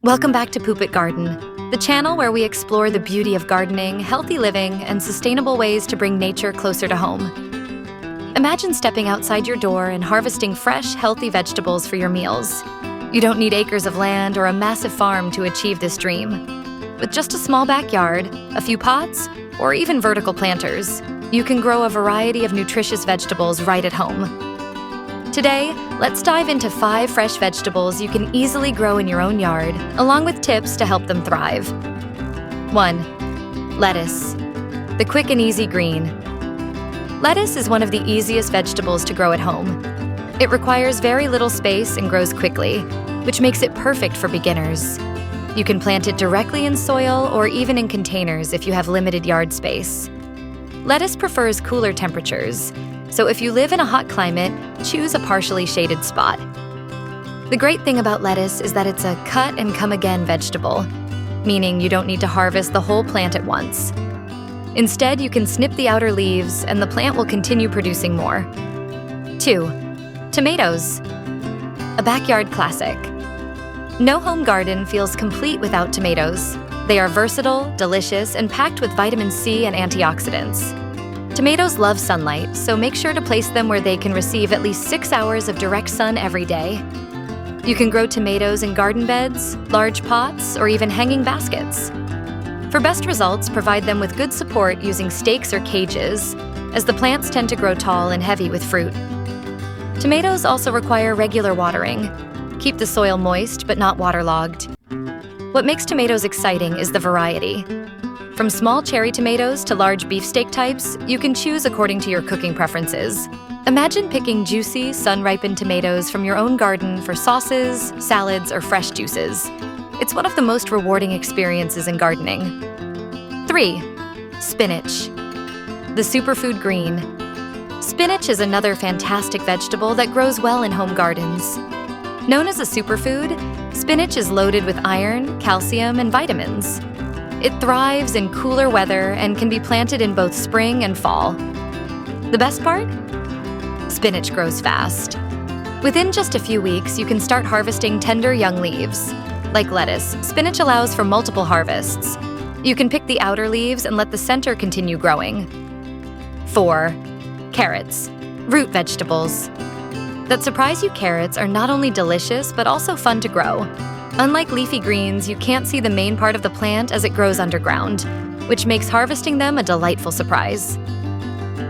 Welcome back to Poop It Garden, the channel where we explore the beauty of gardening, healthy living, and sustainable ways to bring nature closer to home. Imagine stepping outside your door and harvesting fresh, healthy vegetables for your meals. You don't need acres of land or a massive farm to achieve this dream. With just a small backyard, a few pots, or even vertical planters, you can grow a variety of nutritious vegetables right at home. Today, let's dive into 5 fresh vegetables you can easily grow in your own yard, along with tips to help them thrive. 1. Lettuce, the quick and easy green. Lettuce is one of the easiest vegetables to grow at home. It requires very little space and grows quickly, which makes it perfect for beginners. You can plant it directly in soil or even in containers if you have limited yard space. Lettuce prefers cooler temperatures, so if you live in a hot climate, choose a partially shaded spot. The great thing about lettuce is that it's a cut-and-come-again vegetable, meaning you don't need to harvest the whole plant at once. Instead, you can snip the outer leaves and the plant will continue producing more. 2. Tomatoes, a backyard classic. No home garden feels complete without tomatoes. They are versatile, delicious, and packed with vitamin C and antioxidants. Tomatoes love sunlight, so make sure to place them where they can receive at least 6 hours of direct sun every day. You can grow tomatoes in garden beds, large pots, or even hanging baskets. For best results, provide them with good support using stakes or cages, as the plants tend to grow tall and heavy with fruit. Tomatoes also require regular watering. Keep the soil moist but not waterlogged. What makes tomatoes exciting is the variety. From small cherry tomatoes to large beefsteak types, you can choose according to your cooking preferences. Imagine picking juicy, sun-ripened tomatoes from your own garden for sauces, salads, or fresh juices. It's one of the most rewarding experiences in gardening. 3. Spinach, the superfood green. Spinach is another fantastic vegetable that grows well in home gardens. Known as a superfood, spinach is loaded with iron, calcium, and vitamins. It thrives in cooler weather and can be planted in both spring and fall. The best part? Spinach grows fast. Within just a few weeks, you can start harvesting tender young leaves. Like lettuce, spinach allows for multiple harvests. You can pick the outer leaves and let the center continue growing. 4. Carrots, root vegetables. That surprise you carrots are not only delicious, but also fun to grow. Unlike leafy greens, you can't see the main part of the plant as it grows underground, which makes harvesting them a delightful surprise.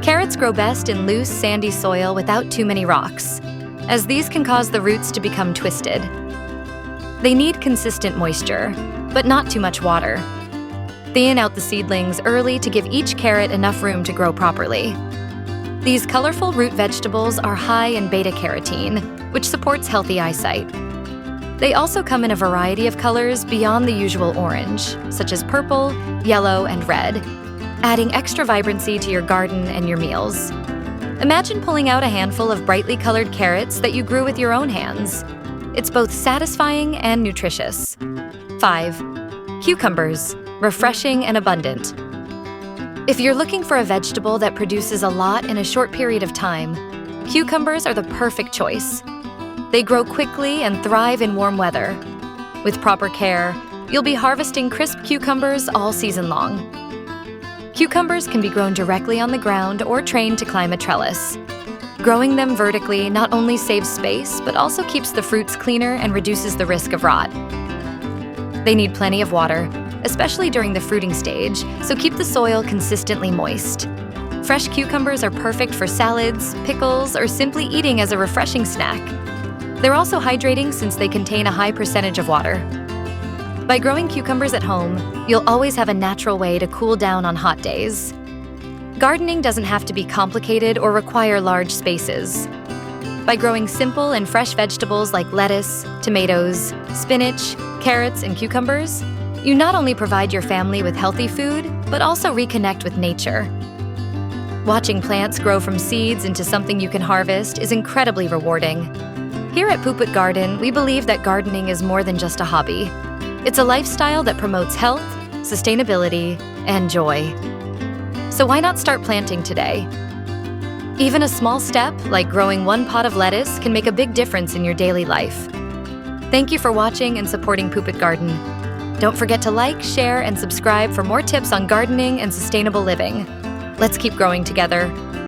Carrots grow best in loose, sandy soil without too many rocks, as these can cause the roots to become twisted. They need consistent moisture, but not too much water. Thin out the seedlings early to give each carrot enough room to grow properly. These colorful root vegetables are high in beta-carotene, which supports healthy eyesight. They also come in a variety of colors beyond the usual orange, such as purple, yellow, and red, adding extra vibrancy to your garden and your meals. Imagine pulling out a handful of brightly colored carrots that you grew with your own hands. It's both satisfying and nutritious. 5. Cucumbers, refreshing and abundant. If you're looking for a vegetable that produces a lot in a short period of time, cucumbers are the perfect choice. They grow quickly and thrive in warm weather. With proper care, you'll be harvesting crisp cucumbers all season long. Cucumbers can be grown directly on the ground or trained to climb a trellis. Growing them vertically not only saves space, but also keeps the fruits cleaner and reduces the risk of rot. They need plenty of water, especially during the fruiting stage, so keep the soil consistently moist. Fresh cucumbers are perfect for salads, pickles, or simply eating as a refreshing snack. They're also hydrating since they contain a high percentage of water. By growing cucumbers at home, you'll always have a natural way to cool down on hot days. Gardening doesn't have to be complicated or require large spaces. By growing simple and fresh vegetables like lettuce, tomatoes, spinach, carrots, and cucumbers, you not only provide your family with healthy food, but also reconnect with nature. Watching plants grow from seeds into something you can harvest is incredibly rewarding. Here at Poop It Garden, we believe that gardening is more than just a hobby. It's a lifestyle that promotes health, sustainability, and joy. So why not start planting today? Even a small step, like growing one pot of lettuce, can make a big difference in your daily life. Thank you for watching and supporting Poop It Garden. Don't forget to like, share, and subscribe for more tips on gardening and sustainable living. Let's keep growing together.